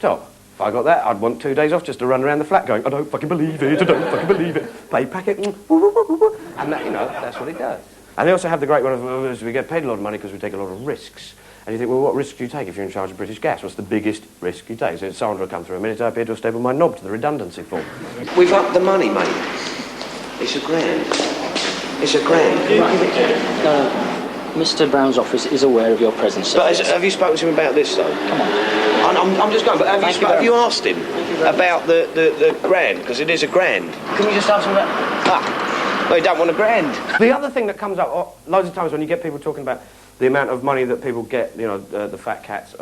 Top. If I got that, I'd want 2 days off just to run around the flat going, I don't fucking believe it, I don't fucking believe it. Play packet, and that, you know, that's what it does. And they also have the great one of, we get paid a lot of money because we take a lot of risks. And you think, well, what risk do you take if you're in charge of British Gas? What's the biggest risk you take? So Sandra will come through a minute, I appear to have stapled my knob to the redundancy form. We've upped the money, mate. It's £1 grand. It's £1 grand. No. Mr. Brown's office is aware of your presence. But have you spoken to him about this, though? Come on. I'm just going, but have you asked him about the grand? Because it is £1 grand. Can you just ask him about... No, you don't want £1 grand. The other thing that comes up loads of times when you get people talking about the amount of money that people get, you know, the fat cats,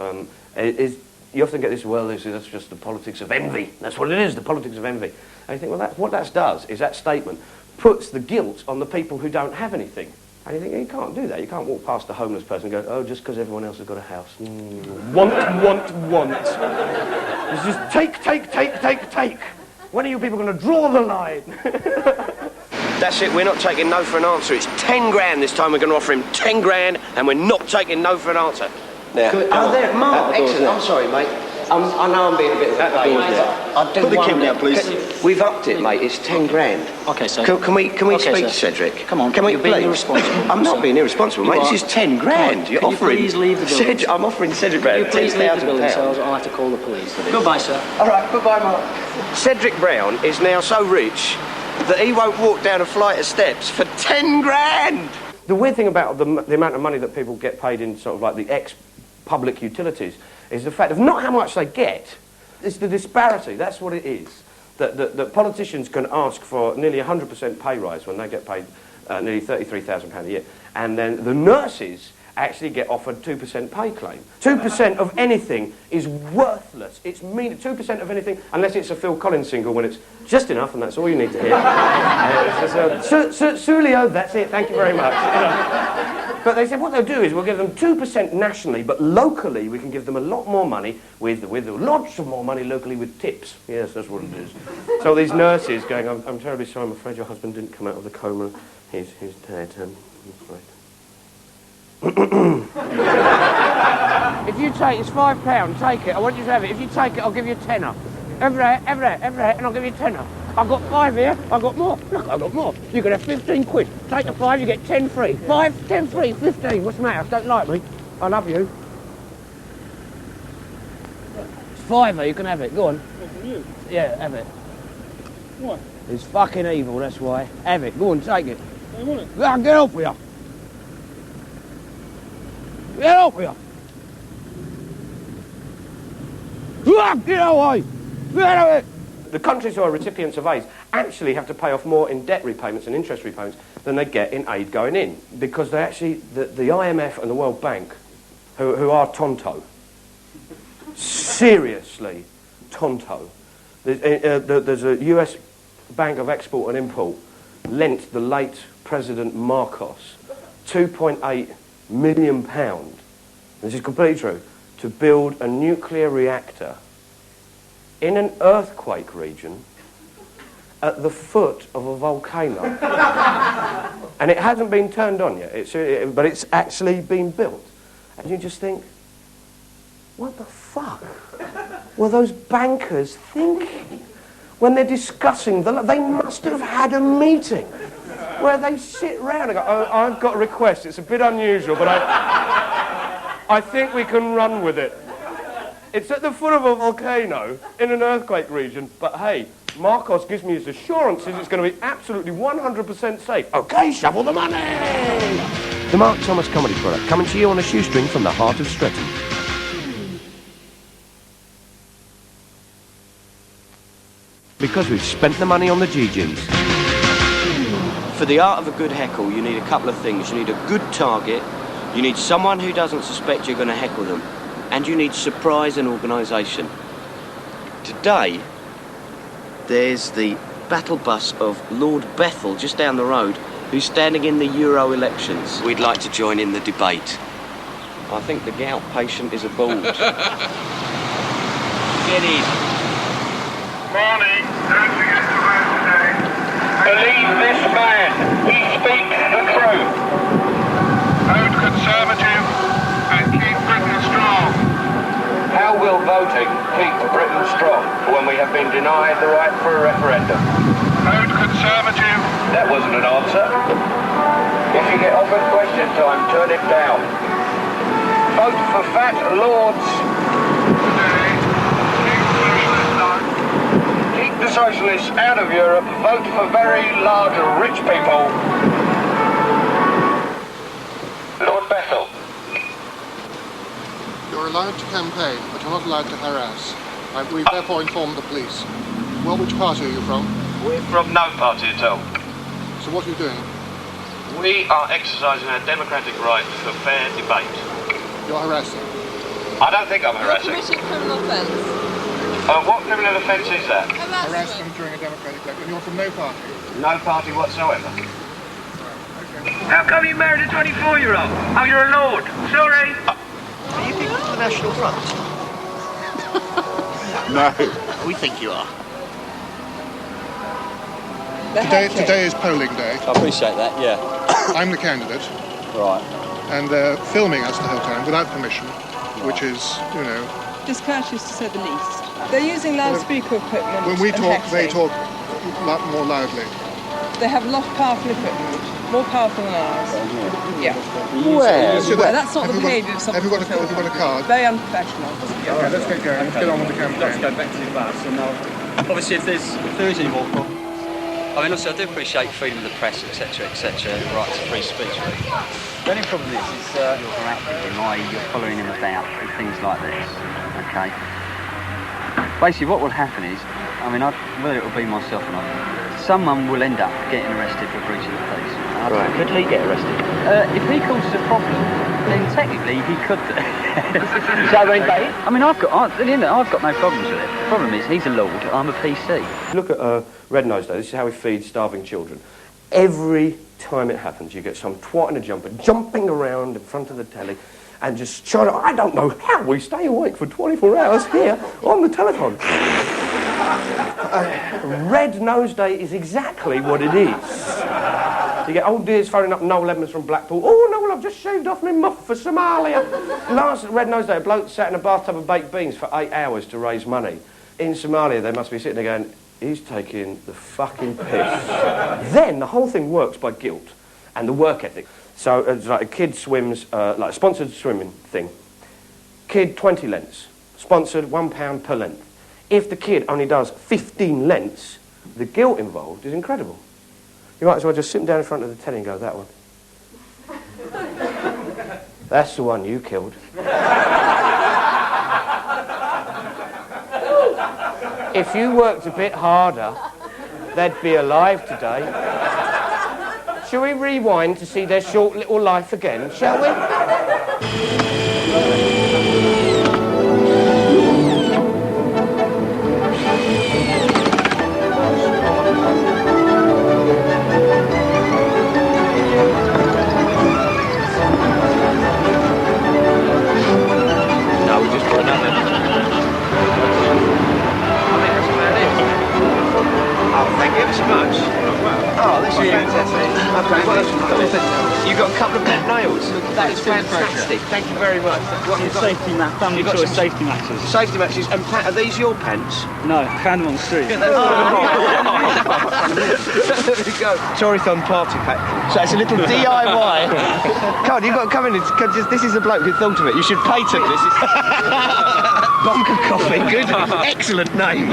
is you often get this, well, that's just the politics of envy. That's what it is, the politics of envy. And you think, well, what that does is that statement puts the guilt on the people who don't have anything. And you think, you can't do that. You can't walk past a homeless person and go, oh, just because everyone else has got a house. Want. It's just take. When are you people going to draw the line? That's it, we're not taking no for an answer. It's £10 grand this time. We're going to offer him £10 grand, and we're not taking no for an answer. Now, there, Mark. Excellent. I'm sorry, mate. I know I'm being a bit of a pain. I do. Put the camera down, please. We've upped it, mate. It's £10 grand. Okay, sir. Can we speak sir. to Cedric? Come on. Can we You're being irresponsible. I'm not being irresponsible, mate. This is £10 grand. You're offering. Please leave the building. I'm offering Cedric Brown £10,000. Please leave the building, so I'll have to call the police. Goodbye, sir. All right, goodbye, Mark. Cedric Brown is now so rich that he won't walk down a flight of steps for £10 grand. The weird thing about the amount of money that people get paid in sort of like the ex-public utilities is the fact of not how much they get, it's the disparity. That's what it is. That politicians can ask for nearly 100% pay rise when they get paid nearly £33,000 a year. And then the nurses actually get offered 2% pay claim. 2% of anything is worthless. It's mean. 2% of anything, unless it's a Phil Collins single when it's just enough and that's all you need to hear. Sulio, that's it, thank you very much. But they said what they'll do is we'll give them 2% nationally, but locally we can give them a lot more money with lots of more money locally with tips. Yes, that's what it is. So these nurses going, I'm terribly sorry, I'm afraid your husband didn't come out of the coma. He's dead. If you take, it's £5, take it, I want you to have it. If you take it, I'll give you a tenner. Every day, and I'll give you a tenner. I've got 5 here, I've got more. Look, I've got more. You can have 15 quid. Take the 5, you get 10 free. 5, 10 free, 15. What's the matter? Don't like me. I love you. It's £5, you can have it. Go on. What, from you? Yeah, have it. What? It's fucking evil, that's why. Have it. Go on, take it. I want it. Yeah, get off with you. Get off with you. Get away. Get away. The countries who are recipients of aid actually have to pay off more in debt repayments and interest repayments than they get in aid going in, because they actually, the IMF and the World Bank, who are tonto, seriously tonto. There's a US Bank of Export and Import lent the late President Marcos £2.8 million, this is completely true, to build a nuclear reactor in an earthquake region at the foot of a volcano. And it hasn't been turned on yet, but it's actually been built. And you just think, what the fuck were those bankers thinking when they're discussing they must have had a meeting where they sit round and go, oh, I've got a request, it's a bit unusual, but I think we can run with it. It's at the foot of a volcano in an earthquake region, but hey, Marcos gives me his assurances it's going to be absolutely 100% safe. Okay, shovel the money! The Mark Thomas Comedy Product, coming to you on a shoestring from the heart of Streatham. Because we've spent the money on the GGs. For the art of a good heckle, you need a couple of things. You need a good target, you need someone who doesn't suspect you're going to heckle them, and you need surprise and organisation. Today, there's the battle bus of Lord Bethel just down the road, who's standing in the Euro elections. We'd like to join in the debate. I think the gout patient is aboard. Get in. Morning, don't forget to vote today. Believe this man, he speaks the truth. Vote Conservative and keep Britain strong. How no-will voting keeps Britain strong when we have been denied the right for a referendum. Vote Conservative. That wasn't an answer. If you get offered question time, turn it down. Vote for fat lords. Keep the socialists out of Europe. Vote for very large rich people. Lord Bethel. You're allowed to campaign, but you're not allowed to harass. We've therefore informed the police. Well, which party are you from? We're from no party at all. So what are you doing? We are exercising our democratic right for fair debate. You're harassing. I don't think I'm harassing. Committing criminal offence. What criminal offence is that? Harassment during a democratic vote, and you're from no party. No party whatsoever. Okay. How come you married a 24-year-old? Oh, you're a lord. Sorry. Are you people from the National Front? No. We think you are. Today is polling day. I appreciate that, yeah. I'm the candidate, Right. and they're filming us the whole time without permission, which is, you know... Discourteous to say the least. They're using loudspeaker equipment. When we and talk, they hexing. talk more loudly. They have a lot of powerful equipment, more powerful than ours. Yeah. Where? Well, that's not the Have you behaviour of Have you got a card? Very unprofessional. Okay, let's get going. Let's get on with the campaign. Let's go back to the bus. And obviously, if there is any more problems. I mean, also, I do appreciate freedom of the press, etc., etc., the right to free speech. The only problem is you're interacting with him, i.e. you're following him about and things like this, okay? Basically, what will happen is, I mean, whether it will be myself or not, someone will end up getting arrested for breach of the peace. Right. Could Lee get arrested? If he causes a problem, then technically he could. So I mean, I mean, I've got no problems with it. The problem is he's a lord, I'm a PC. Look at Red Nose Day. This is how we feed starving children. Every time it happens, you get some twat in a jumper jumping around in front of the telly and just trying to, I don't know how we stay awake for 24 hours here on the telephone. Red Nose Day is exactly what it is. You get old dears phoning up Noel Edmonds from Blackpool. Oh, Noel, I've just shaved off my muff for Somalia. Last Red Nose Day, a bloke sat in a bathtub of baked beans for 8 hours to raise money. In Somalia, they must be sitting there going, he's taking the fucking piss. Then the whole thing works by guilt and the work ethic. So it's like a kid swims, like a sponsored swimming thing. Kid, 20 lengths. Sponsored, £1 per length. If the kid only does 15 lengths, the guilt involved is incredible. You might as well just sit down in front of the telly and go, that one. That's the one you killed. If you worked a bit harder, they'd be alive today. Shall we rewind to see their short little life again, shall we? Oh, this is fantastic. Okay, well, you've got a couple of bent nails. That is fantastic. Thank you very much. Safety match, family choice safety matches. Safety matches. And are these your pants? No, found them on the street. There we go. Tory-thon party pack. So it's a little DIY. God, you've got to come in and this is a bloke who thought of it. You should patent this. Bonker Coffee. Good. Excellent name.